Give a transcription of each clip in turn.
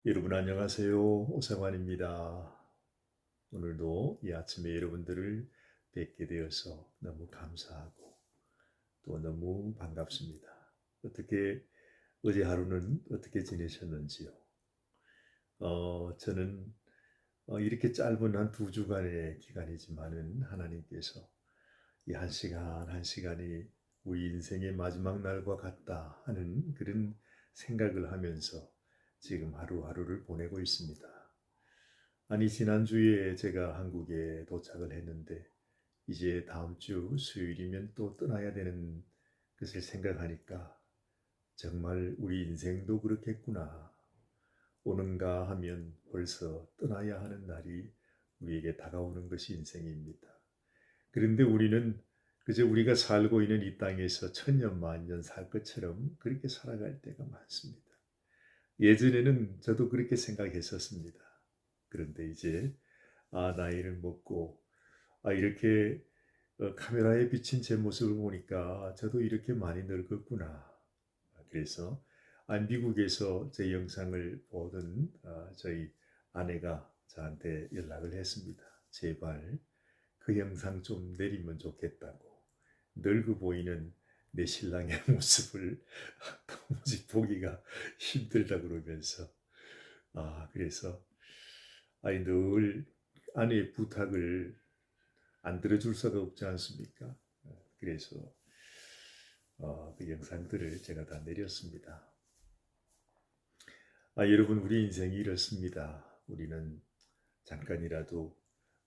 여러분 안녕하세요. 오성환입니다. 오늘도 이 아침에 여러분들을 뵙게 되어서 너무 감사하고 또 너무 반갑습니다. 어떻게 어제 하루는 어떻게 지내셨는지요? 저는 이렇게 짧은 한 2주간의 기간이지만은 하나님께서 이 한 시간 한 시간이 우리 인생의 마지막 날과 같다 하는 그런 생각을 하면서 지금 하루하루를 보내고 있습니다. 아니, 지난주에 제가 한국에 도착을 했는데 이제 다음 주 수요일이면 또 떠나야 되는 것을 생각하니까 정말 우리 인생도 그렇겠구나. 오는가 하면 벌써 떠나야 하는 날이 우리에게 다가오는 것이 인생입니다. 그런데 우리는 그저 우리가 살고 있는 이 땅에서 천년 만년 살 것처럼 그렇게 살아갈 때가 많습니다. 예전에는 저도 그렇게 생각했었습니다. 그런데 이제 나이를 먹고 이렇게 카메라에 비친 제 모습을 보니까 저도 이렇게 많이 늙었구나. 그래서 미국에서 제 영상을 보던 저희 아내가 저한테 연락을 했습니다. 제발 그 영상 좀 내리면 좋겠다고. 늙어 보이는 내 신랑의 모습을 도무지 보기가 힘들다 그러면서 그래서 늘 아내의 부탁을 안 들어줄 수가 없지 않습니까? 그래서 그 영상들을 제가 다 내렸습니다. 여러분, 우리 인생이 이렇습니다. 우리는 잠깐이라도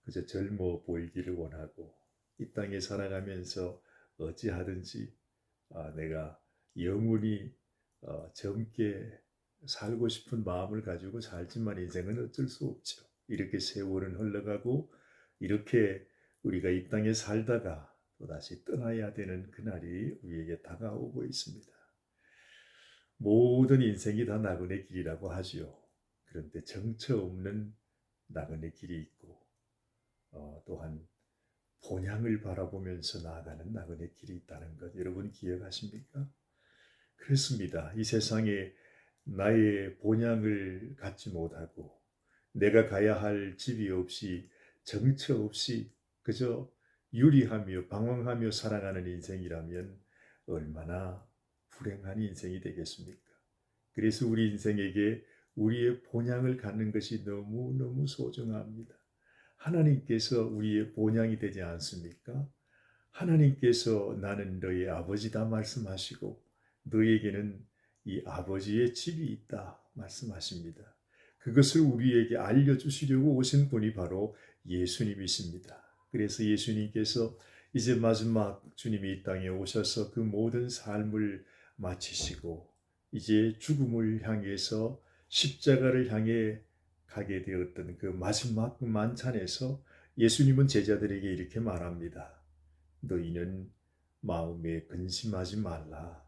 그저 젊어 보이기를 원하고 이 땅에 살아가면서 어찌하든지 내가 영원히 젊게 살고 싶은 마음을 가지고 살지만 인생은 어쩔 수 없죠. 이렇게 세월은 흘러가고 이렇게 우리가 이 땅에 살다가 또다시 떠나야 되는 그날이 우리에게 다가오고 있습니다. 모든 인생이 다 나그네 길이라고 하지요. 그런데 정처 없는 나그네 길이 있고 또한 본향을 바라보면서 나아가는 나그네 길이 있다는 것 여러분 기억하십니까? 그렇습니다. 이 세상에 나의 본향을 갖지 못하고 내가 가야 할 집이 없이 정처 없이 그저 유리하며 방황하며 살아가는 인생이라면 얼마나 불행한 인생이 되겠습니까? 그래서 우리 인생에게 우리의 본향을 갖는 것이 너무너무 소중합니다. 하나님께서 우리의 본향이 되지 않습니까? 하나님께서 나는 너의 아버지다 말씀하시고 너에게는 이 아버지의 집이 있다 말씀하십니다. 그것을 우리에게 알려주시려고 오신 분이 바로 예수님이십니다. 그래서 예수님께서 이제 마지막 주님이 이 땅에 오셔서 그 모든 삶을 마치시고 이제 죽음을 향해서 십자가를 향해 가게 되었던 그 마지막 만찬에서 예수님은 제자들에게 이렇게 말합니다. 너희는 마음에 근심하지 말라.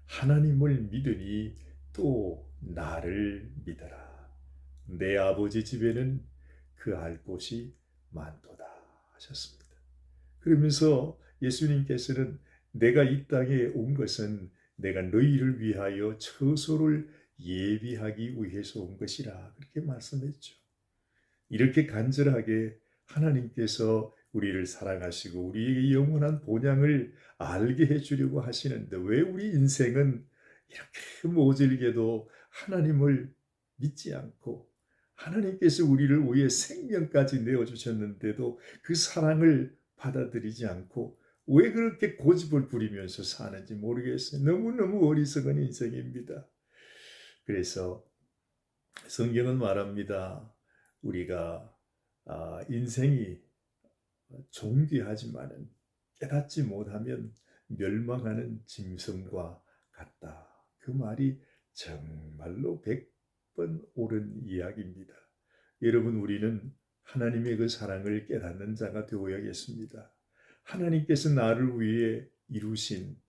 하나님을 믿으니 또 나를 믿어라. 내 아버지 집에는 그 알 곳이 많도다 하셨습니다. 그러면서 예수님께서는 내가 이 땅에 온 것은 내가 너희를 위하여 처소를 예비하기 위해서 온 것이라 그렇게 말씀했죠. 이렇게 간절하게 하나님께서 우리를 사랑하시고 우리에게 영원한 본향을 알게 해주려고 하시는데 왜 우리 인생은 이렇게 모질게도 하나님을 믿지 않고 하나님께서 우리를 위해 생명까지 내어주셨는데도 그 사랑을 받아들이지 않고 왜 그렇게 고집을 부리면서 사는지 모르겠어요. 너무너무 어리석은 인생입니다. 그래서 성경은 말합니다. 우리가 인생이 존귀하지만은 깨닫지 못하면 멸망하는 짐승과 같다. 그 말이 정말로 100번 옳은 이야기입니다. 여러분, 우리는 하나님의 그 사랑을 깨닫는 자가 되어야겠습니다. 하나님께서 나를 위해 이루신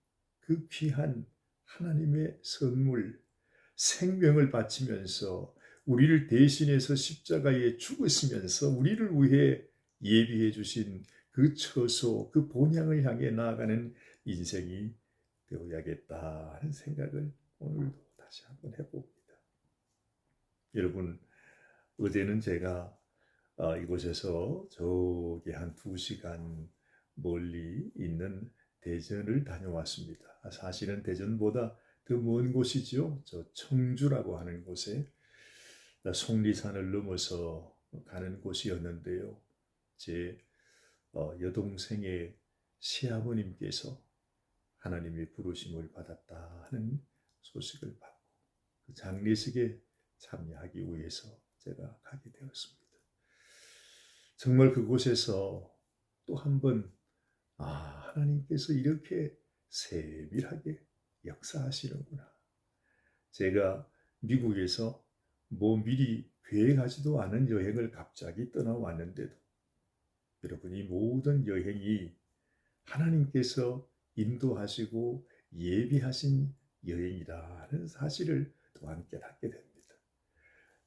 그 귀한 하나님의 선물, 생명을 바치면서 우리를 대신해서 십자가에 죽으시면서 우리를 위해 예비해 주신 그 처소, 그 본향을 향해 나아가는 인생이 되어야겠다 하는 생각을 오늘도 다시 한번 해봅니다. 여러분, 어제는 제가 이곳에서 저기 한 2시간 멀리 있는 대전을 다녀왔습니다. 사실은 대전보다 더 먼 곳이죠. 저 청주라고 하는 곳에 속리산을 넘어서 가는 곳이었는데요. 제 여동생의 시아버님께서 하나님의 부르심을 받았다 하는 소식을 받고 그 장례식에 참여하기 위해서 제가 가게 되었습니다. 정말 그곳에서 또 한 번 하나님께서 이렇게 세밀하게 역사하시는구나. 제가 미국에서 미리 계획하지도 않은 여행을 갑자기 떠나왔는데도 여러분, 이 모든 여행이 하나님께서 인도하시고 예비하신 여행이라는 사실을 또한 깨닫게 됩니다.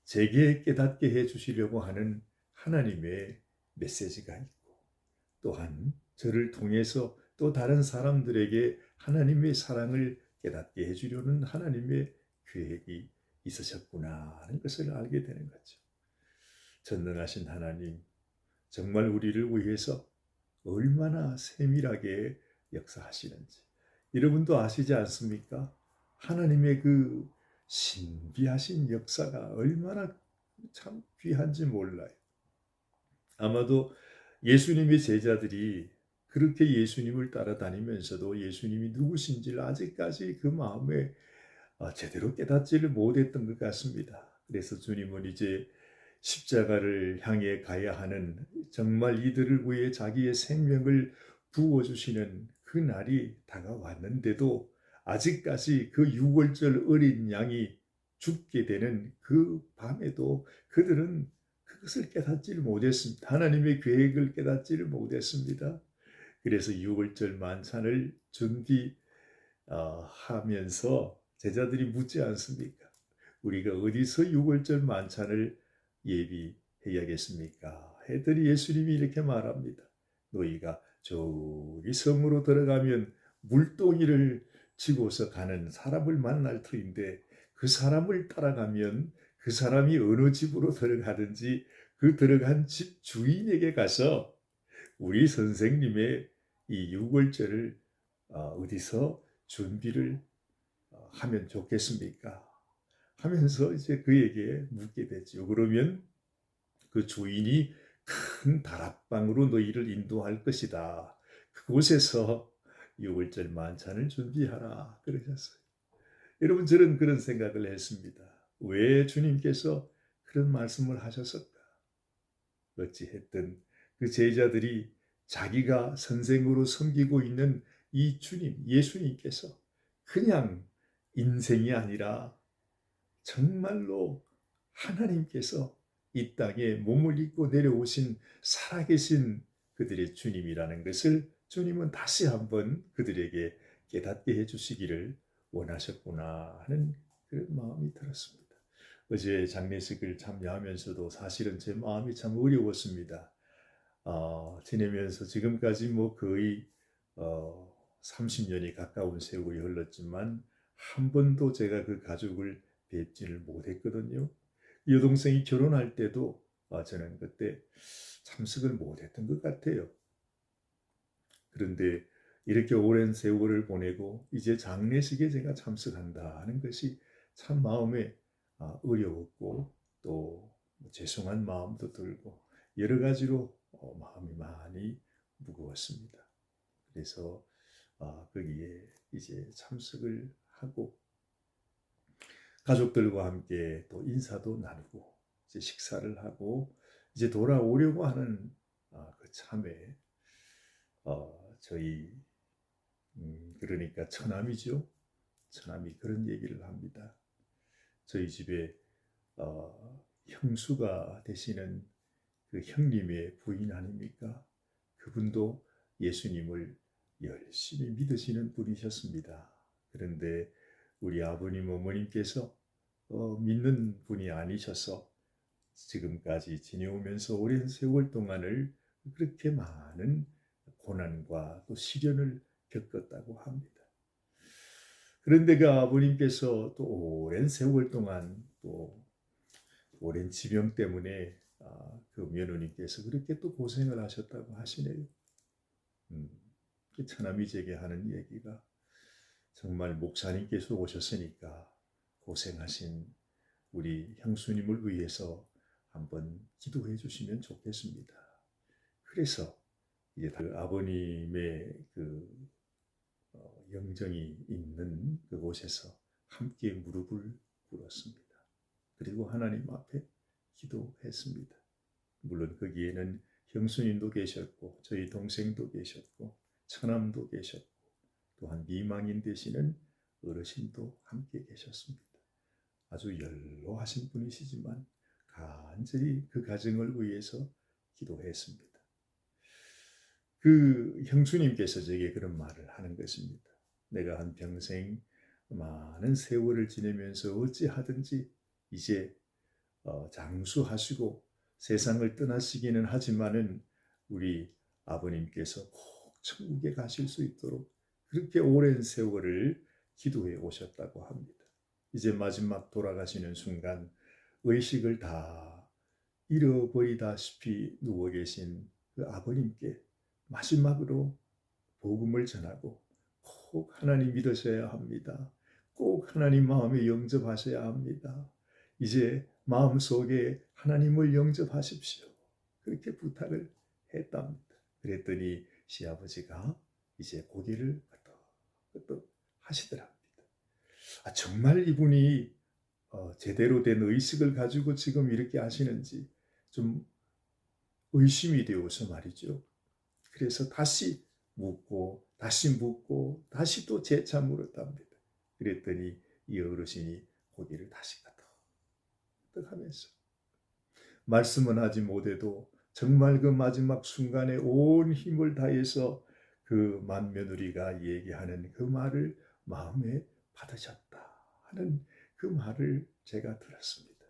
제게 깨닫게 해주시려고 하는 하나님의 메시지가 있고, 또한 저를 통해서 또 다른 사람들에게 하나님의 사랑을 깨닫게 해주려는 하나님의 계획이 있으셨구나 하는 것을 알게 되는 거죠. 전능하신 하나님, 정말 우리를 위해서 얼마나 세밀하게 역사하시는지 여러분도 아시지 않습니까? 하나님의 그 신비하신 역사가 얼마나 참 귀한지 몰라요. 아마도 예수님의 제자들이 그렇게 예수님을 따라다니면서도 예수님이 누구신지를 아직까지 그 마음에 제대로 깨닫지를 못했던 것 같습니다. 그래서 주님은 이제 십자가를 향해 가야 하는, 정말 이들을 위해 자기의 생명을 부어주시는 그 날이 다가왔는데도 아직까지 그 유월절 어린 양이 죽게 되는 그 밤에도 그들은 그것을 깨닫지를 못했습니다. 하나님의 계획을 깨닫지를 못했습니다. 그래서 유월절 만찬을 준비하면서 제자들이 묻지 않습니까? 우리가 어디서 유월절 만찬을 예비해야겠습니까? 했더니 예수님이 이렇게 말합니다. 너희가 저기 성으로 들어가면 물동이를 지고서 가는 사람을 만날 터인데 그 사람을 따라가면 그 사람이 어느 집으로 들어가든지 그 들어간 집 주인에게 가서 우리 선생님의 이 유월절을 어디서 준비를 하면 좋겠습니까? 하면서 이제 그에게 묻게 되죠. 그러면 그 주인이 큰 다락방으로 너희를 인도할 것이다. 그곳에서 유월절 만찬을 준비하라 그러셨어요. 여러분, 저는 그런 생각을 했습니다. 왜 주님께서 그런 말씀을 하셨을까? 어찌했든 그 제자들이 자기가 선생으로 섬기고 있는 이 주님, 예수님께서 그냥 인생이 아니라 정말로 하나님께서 이 땅에 몸을 입고 내려오신 살아계신 그들의 주님이라는 것을 주님은 다시 한번 그들에게 깨닫게 해주시기를 원하셨구나 하는 그런 마음이 들었습니다. 어제 장례식을 참여하면서도 사실은 제 마음이 참 어려웠습니다. 지내면서 지금까지 거의 30년이 가까운 세월이 흘렀지만 한 번도 제가 그 가족을 뵙지를 못했거든요. 여동생이 결혼할 때도 저는 그때 참석을 못했던 것 같아요. 그런데 이렇게 오랜 세월을 보내고 이제 장례식에 제가 참석한다 하는 것이 참 마음에 어려웠고 또 죄송한 마음도 들고 여러 가지로 마음이 많이 무거웠습니다. 그래서 거기에 이제 참석을 하고 가족들과 함께 또 인사도 나누고 이제 식사를 하고 이제 돌아오려고 하는 그 참에 저희 그러니까 처남이죠. 처남이 그런 얘기를 합니다. 저희 집에 형수가 되시는 그 형님의 부인 아닙니까? 그분도 예수님을 열심히 믿으시는 분이셨습니다. 그런데 우리 아버님 어머님께서 믿는 분이 아니셔서 지금까지 지내오면서 오랜 세월 동안을 그렇게 많은 고난과 또 시련을 겪었다고 합니다. 그런데 그 아버님께서 또 오랜 세월 동안 또 오랜 지병 때문에 그 며느님께서 그렇게 또 고생을 하셨다고 하시네요. 그 차남이 제게 하는 얘기가 정말 목사님께서 오셨으니까 고생하신 우리 형수님을 위해서 한번 기도해 주시면 좋겠습니다. 그래서 이제 그 아버님의 그 영정이 있는 그곳에서 함께 무릎을 꿇었습니다. 그리고 하나님 앞에 기도했습니다. 물론 거기에는 형수님도 계셨고 저희 동생도 계셨고 처남도 계셨고 또한 미망인 되시는 어르신도 함께 계셨습니다. 아주 연로하신 분이시지만 간절히 그 가정을 위해서 기도했습니다. 그 형수님께서 제게 그런 말을 하는 것입니다. 내가 한 평생 많은 세월을 지내면서 어찌하든지 이제 장수하시고 세상을 떠나시기는 하지만은 우리 아버님께서 꼭 천국에 가실 수 있도록 그렇게 오랜 세월을 기도해 오셨다고 합니다. 이제 마지막 돌아가시는 순간 의식을 다 잃어버리다시피 누워 계신 그 아버님께 마지막으로 복음을 전하고 꼭 하나님 믿으셔야 합니다. 꼭 하나님 마음에 영접하셔야 합니다. 이제 마음속에 하나님을 영접하십시오. 그렇게 부탁을 했답니다. 그랬더니 시아버지가 이제 고개를 끄덕끄덕 하시더랍니다. 정말 이분이 제대로 된 의식을 가지고 지금 이렇게 하시는지 좀 의심이 되어서 말이죠. 그래서 다시 묻고 다시 또 재차 물었답니다. 그랬더니 이 어르신이 고개를 다시 끄덕끄덕하면서 말씀은 하지 못해도 정말 그 마지막 순간에 온 힘을 다해서 그 맏며느리가 얘기하는 그 말을 마음에 받으셨다 하는 그 말을 제가 들었습니다.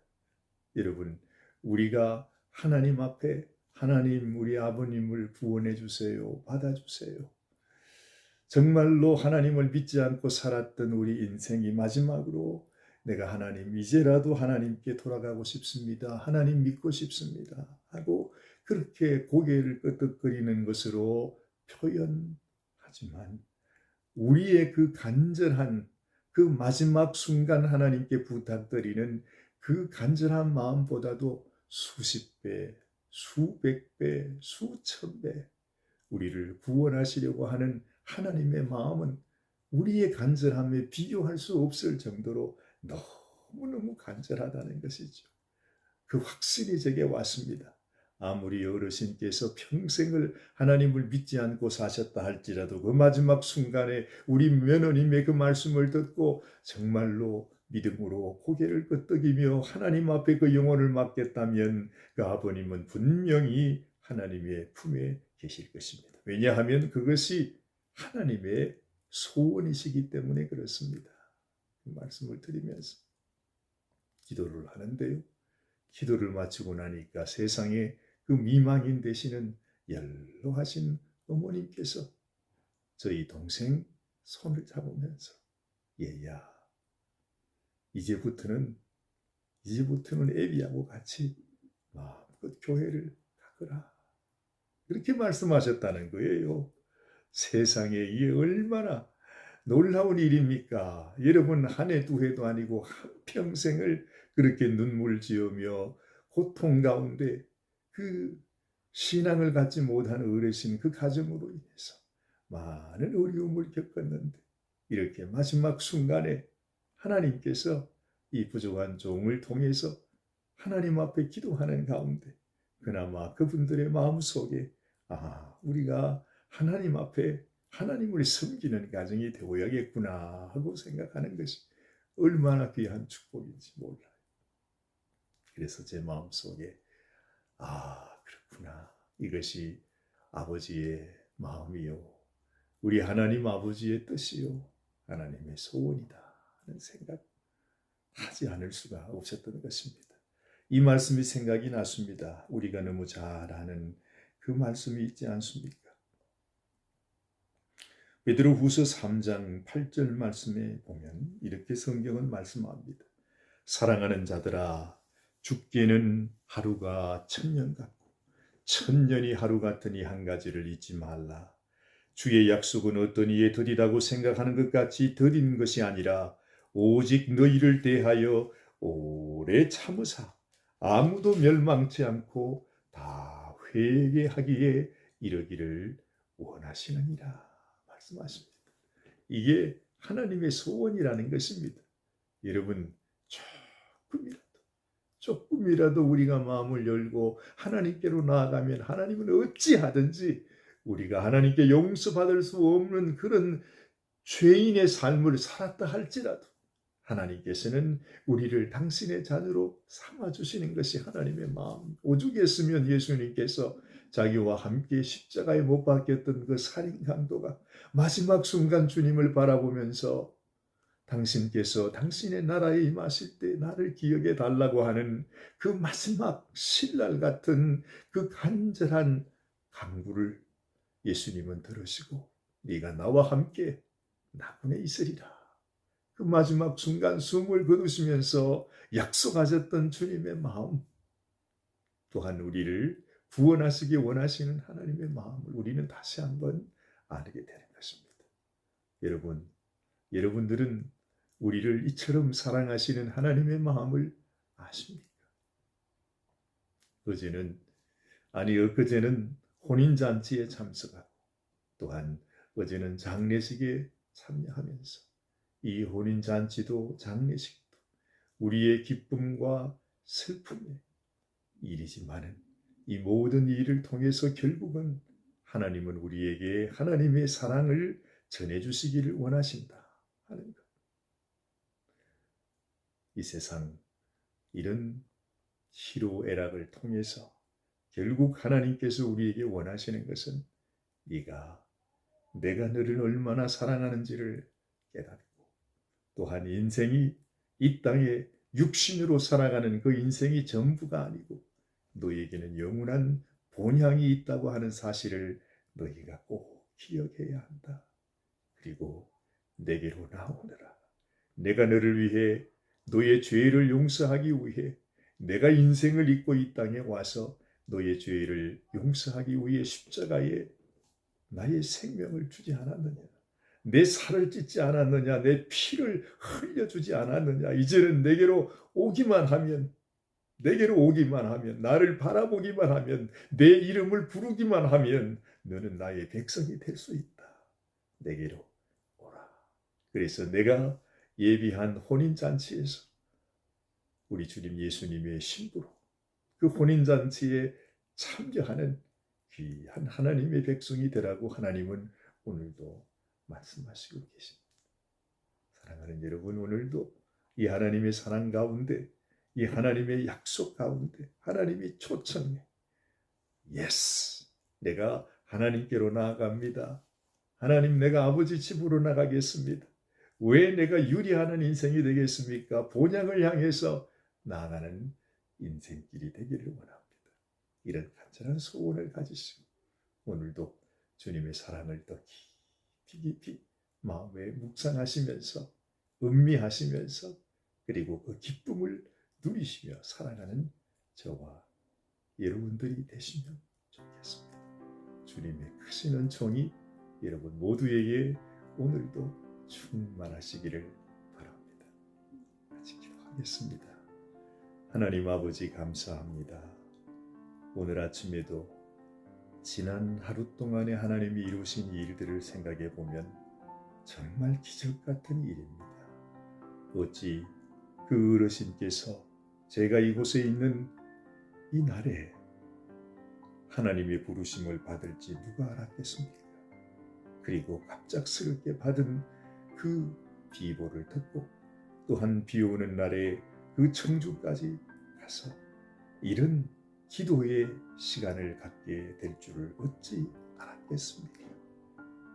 여러분, 우리가 하나님 앞에 하나님 우리 아버님을 구원해 주세요. 받아주세요. 정말로 하나님을 믿지 않고 살았던 우리 인생이 마지막으로 내가 하나님 이제라도 하나님께 돌아가고 싶습니다. 하나님 믿고 싶습니다. 하고 그렇게 고개를 끄덕거리는 것으로 표현하지만 우리의 그 간절한 그 마지막 순간 하나님께 부탁드리는 그 간절한 마음보다도 수십 배, 수백 배, 수천 배 우리를 구원하시려고 하는 하나님의 마음은 우리의 간절함에 비교할 수 없을 정도로 너무너무 간절하다는 것이죠. 그 확신이 제게 왔습니다. 아무리 어르신께서 평생을 하나님을 믿지 않고 사셨다 할지라도 그 마지막 순간에 우리 며느님의 그 말씀을 듣고 정말로 믿음으로 고개를 끄덕이며 하나님 앞에 그 영혼을 맡겼다면 그 아버님은 분명히 하나님의 품에 계실 것입니다. 왜냐하면 그것이 하나님의 소원이시기 때문에 그렇습니다. 그 말씀을 드리면서 기도를 하는데요. 기도를 마치고 나니까 세상에 그 미망인 되시는 연로하신 어머님께서 저희 동생 손을 잡으면서 얘야 이제부터는 애비하고 같이 마음껏 교회를 가거라 그렇게 말씀하셨다는 거예요. 세상에 이게 얼마나 놀라운 일입니까? 여러분 한 해 두 해도 아니고 한평생을 그렇게 눈물 지으며 고통 가운데 그 신앙을 갖지 못한 어르신 그 가정으로 인해서 많은 어려움을 겪었는데 이렇게 마지막 순간에 하나님께서 이 부족한 종을 통해서 하나님 앞에 기도하는 가운데 그나마 그분들의 마음속에 우리가 하나님 앞에 하나님을 섬기는 가정이 되어야겠구나 하고 생각하는 것이 얼마나 귀한 축복인지 몰라요. 그래서 제 마음속에 그렇구나. 이것이 아버지의 마음이요. 우리 하나님 아버지의 뜻이요. 하나님의 소원이다 하는 생각 하지 않을 수가 없었던 것입니다. 이 말씀이 생각이 났습니다. 우리가 너무 잘 아는 그 말씀이 있지 않습니까? 베드로후서 3장 8절 말씀에 보면 이렇게 성경은 말씀합니다. 사랑하는 자들아 죽기는 하루가 천년 같고 천년이 하루 같으니 한 가지를 잊지 말라. 주의 약속은 어떤 이에 더디다고 생각하는 것 같이 더딘 것이 아니라 오직 너희를 대하여 오래 참으사 아무도 멸망치 않고 다 회개하기에 이르기를 원하시느니라 말씀하십니다. 이게 하나님의 소원이라는 것입니다. 여러분, 조금이라도 우리가 마음을 열고 하나님께로 나아가면 하나님은 어찌하든지 우리가 하나님께 용서받을 수 없는 그런 죄인의 삶을 살았다 할지라도 하나님께서는 우리를 당신의 자녀로 삼아주시는 것이 하나님의 마음. 오죽했으면 예수님께서 자기와 함께 십자가에 못 박혔던 그 살인 강도가 마지막 순간 주님을 바라보면서 당신께서 당신의 나라에 임하실 때 나를 기억해 달라고 하는 그 마지막 신랄 같은 그 간절한 간구를 예수님은 들으시고 네가 나와 함께 나군에 있으리라. 그 마지막 순간 숨을 거두시면서 약속하셨던 주님의 마음, 또한 우리를 구원하시기 원하시는 하나님의 마음을 우리는 다시 한번 알게 되는 것입니다. 여러분들은 우리를 이처럼 사랑하시는 하나님의 마음을 아십니까? 엊그제는 혼인잔치에 참석하고 또한 어제는 장례식에 참여하면서 이 혼인잔치도 장례식도 우리의 기쁨과 슬픔의 일이지만은 이 모든 일을 통해서 결국은 하나님은 우리에게 하나님의 사랑을 전해주시기를 원하신다 하는 것. 이 세상 이런 희로애락을 통해서 결국 하나님께서 우리에게 원하시는 것은 내가 너를 얼마나 사랑하는지를 깨닫고 또한 인생이 이 땅에 육신으로 살아가는 그 인생이 전부가 아니고 너에게는 영원한 본향이 있다고 하는 사실을 너희가 꼭 기억해야 한다. 그리고 내게로 나오너라. 내가 너를 위해 너의 죄를 용서하기 위해 내가 인생을 잊고 이 땅에 와서 너의 죄를 용서하기 위해 십자가에 나의 생명을 주지 않았느냐, 내 살을 찢지 않았느냐, 내 피를 흘려주지 않았느냐. 이제는 내게로 오기만 하면 나를 바라보기만 하면 내 이름을 부르기만 하면 너는 나의 백성이 될 수 있다. 내게로 오라. 그래서 내가 예비한 혼인잔치에서 우리 주님 예수님의 신부로 그 혼인잔치에 참여하는 귀한 하나님의 백성이 되라고 하나님은 오늘도 말씀하시고 계십니다. 사랑하는 여러분, 오늘도 이 하나님의 사랑 가운데, 이 하나님의 약속 가운데 하나님이 초청해 예스, 내가 하나님께로 나아갑니다. 하나님, 내가 아버지 집으로 나가겠습니다. 왜 내가 유리하는 인생이 되겠습니까? 본향을 향해서 나아가는 인생길이 되기를 원합니다. 이런 간절한 소원을 가지시고 오늘도 주님의 사랑을 더 깊이 마음에 묵상하시면서 음미하시면서 그리고 그 기쁨을 누리시며 살아가는 저와 여러분들이 되시면 좋겠습니다. 주님의 크신 은총이 여러분 모두에게 오늘도 충만하시기를 바랍니다. 같이 기도하겠습니다. 하나님 아버지, 감사합니다. 오늘 아침에도 지난 하루 동안에 하나님이 이루신 일들을 생각해 보면 정말 기적 같은 일입니다. 어찌 그 어르신께서 제가 이곳에 있는 이 날에 하나님의 부르심을 받을지 누가 알았겠습니까? 그리고 갑작스럽게 받은 그 비보를 듣고 또한 비 오는 날에 그 청주까지 가서 이런 기도의 시간을 갖게 될 줄을 어찌 알았겠습니까?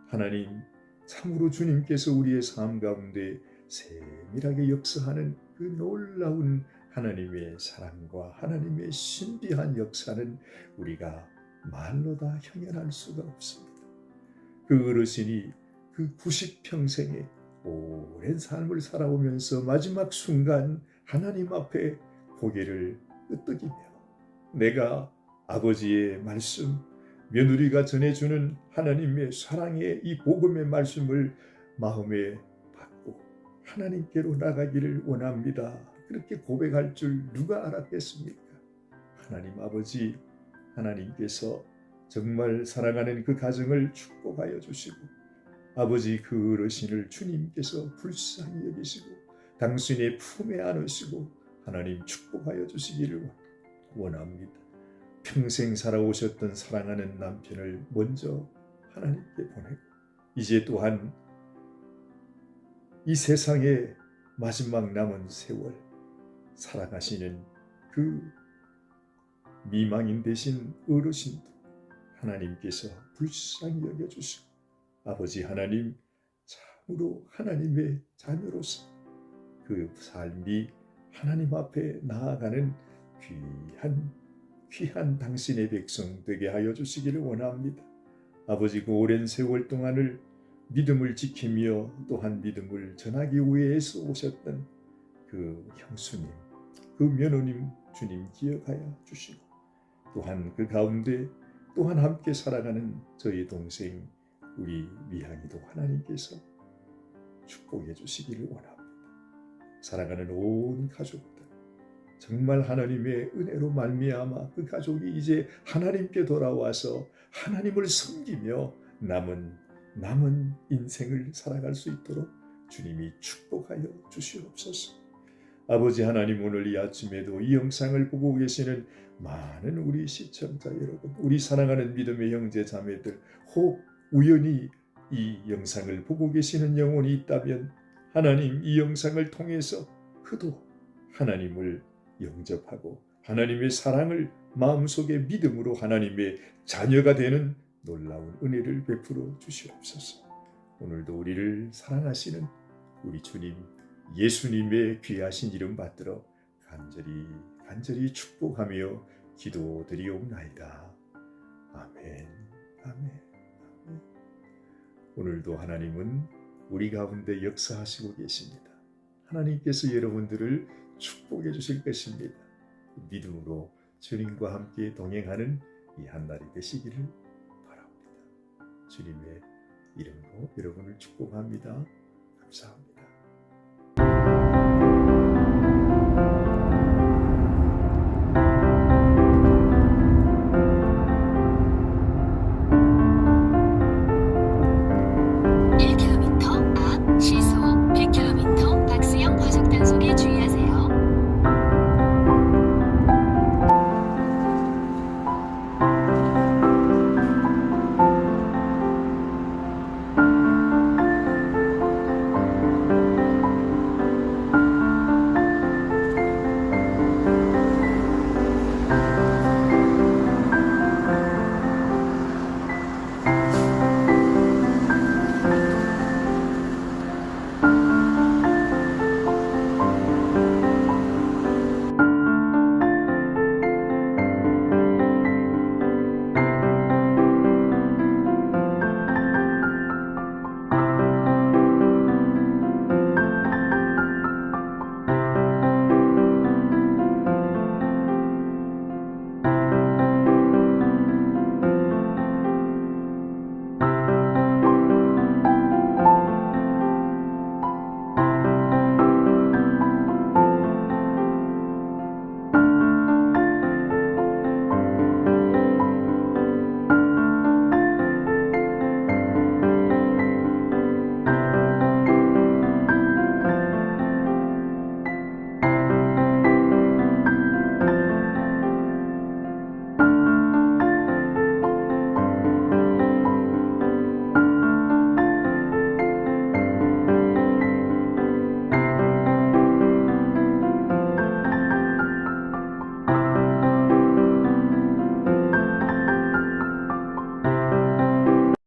하나님, 참으로 주님께서 우리의 삶 가운데 세밀하게 역사하는 그 놀라운 하나님의 사랑과 하나님의 신비한 역사는 우리가 말로 다 형언할 수가 없습니다. 그 어르신이 그 90평생의 오랜 삶을 살아오면서 마지막 순간 하나님 앞에 고개를 끄떡이며 내가 아버지의 말씀, 며느리가 전해주는 하나님의 사랑의 이 복음의 말씀을 마음에 받고 하나님께로 나가기를 원합니다. 그렇게 고백할 줄 누가 알았겠습니까? 하나님 아버지, 하나님께서 정말 사랑하는 그 가정을 축복하여 주시고 아버지 그 어르신을 주님께서 불쌍히 여기시고 당신의 품에 안으시고 하나님 축복하여 주시기를 원합니다. 평생 살아오셨던 사랑하는 남편을 먼저 하나님께 보내고 이제 또한 이 세상의 마지막 남은 세월 살아가시는 그 미망인 되신 어르신도 하나님께서 불쌍히 여겨주시고 아버지 하나님 참으로 하나님의 자녀로서 그 삶이 하나님 앞에 나아가는 귀한 당신의 백성 되게 하여 주시기를 원합니다. 아버지 그 오랜 세월 동안을 믿음을 지키며 또한 믿음을 전하기 위해서 오셨던 그 형수님, 그 며느님 주님 기억하여 주시고 또한 그 가운데 또한 함께 살아가는 저희 동생 우리 미향이도 하나님께서 축복해 주시기를 원합니다. 살아가는 온 가족들 정말 하나님의 은혜로 말미암아 그 가족이 이제 하나님께 돌아와서 하나님을 섬기며 남은 인생을 살아갈 수 있도록 주님이 축복하여 주시옵소서. 아버지 하나님 오늘 이 아침에도 이 영상을 보고 계시는 많은 우리 시청자 여러분, 우리 사랑하는 믿음의 형제 자매들, 혹 우연히 이 영상을 보고 계시는 영혼이 있다면 하나님 이 영상을 통해서 그도 하나님을 영접하고 하나님의 사랑을 마음속에 믿음으로 하나님의 자녀가 되는 놀라운 은혜를 베풀어 주시옵소서. 오늘도 우리를 사랑하시는 우리 주님 예수님의 귀하신 이름 받들어 간절히 축복하며 기도드리옵나이다. 아멘. 아멘. 아멘. 오늘도 하나님은 우리 가운데 역사하시고 계십니다. 하나님께서 여러분들을 축복해 주실 것입니다. 믿음으로 주님과 함께 동행하는 이 한날이 되시기를 바랍니다. 주님의 이름으로 여러분을 축복합니다. 감사합니다.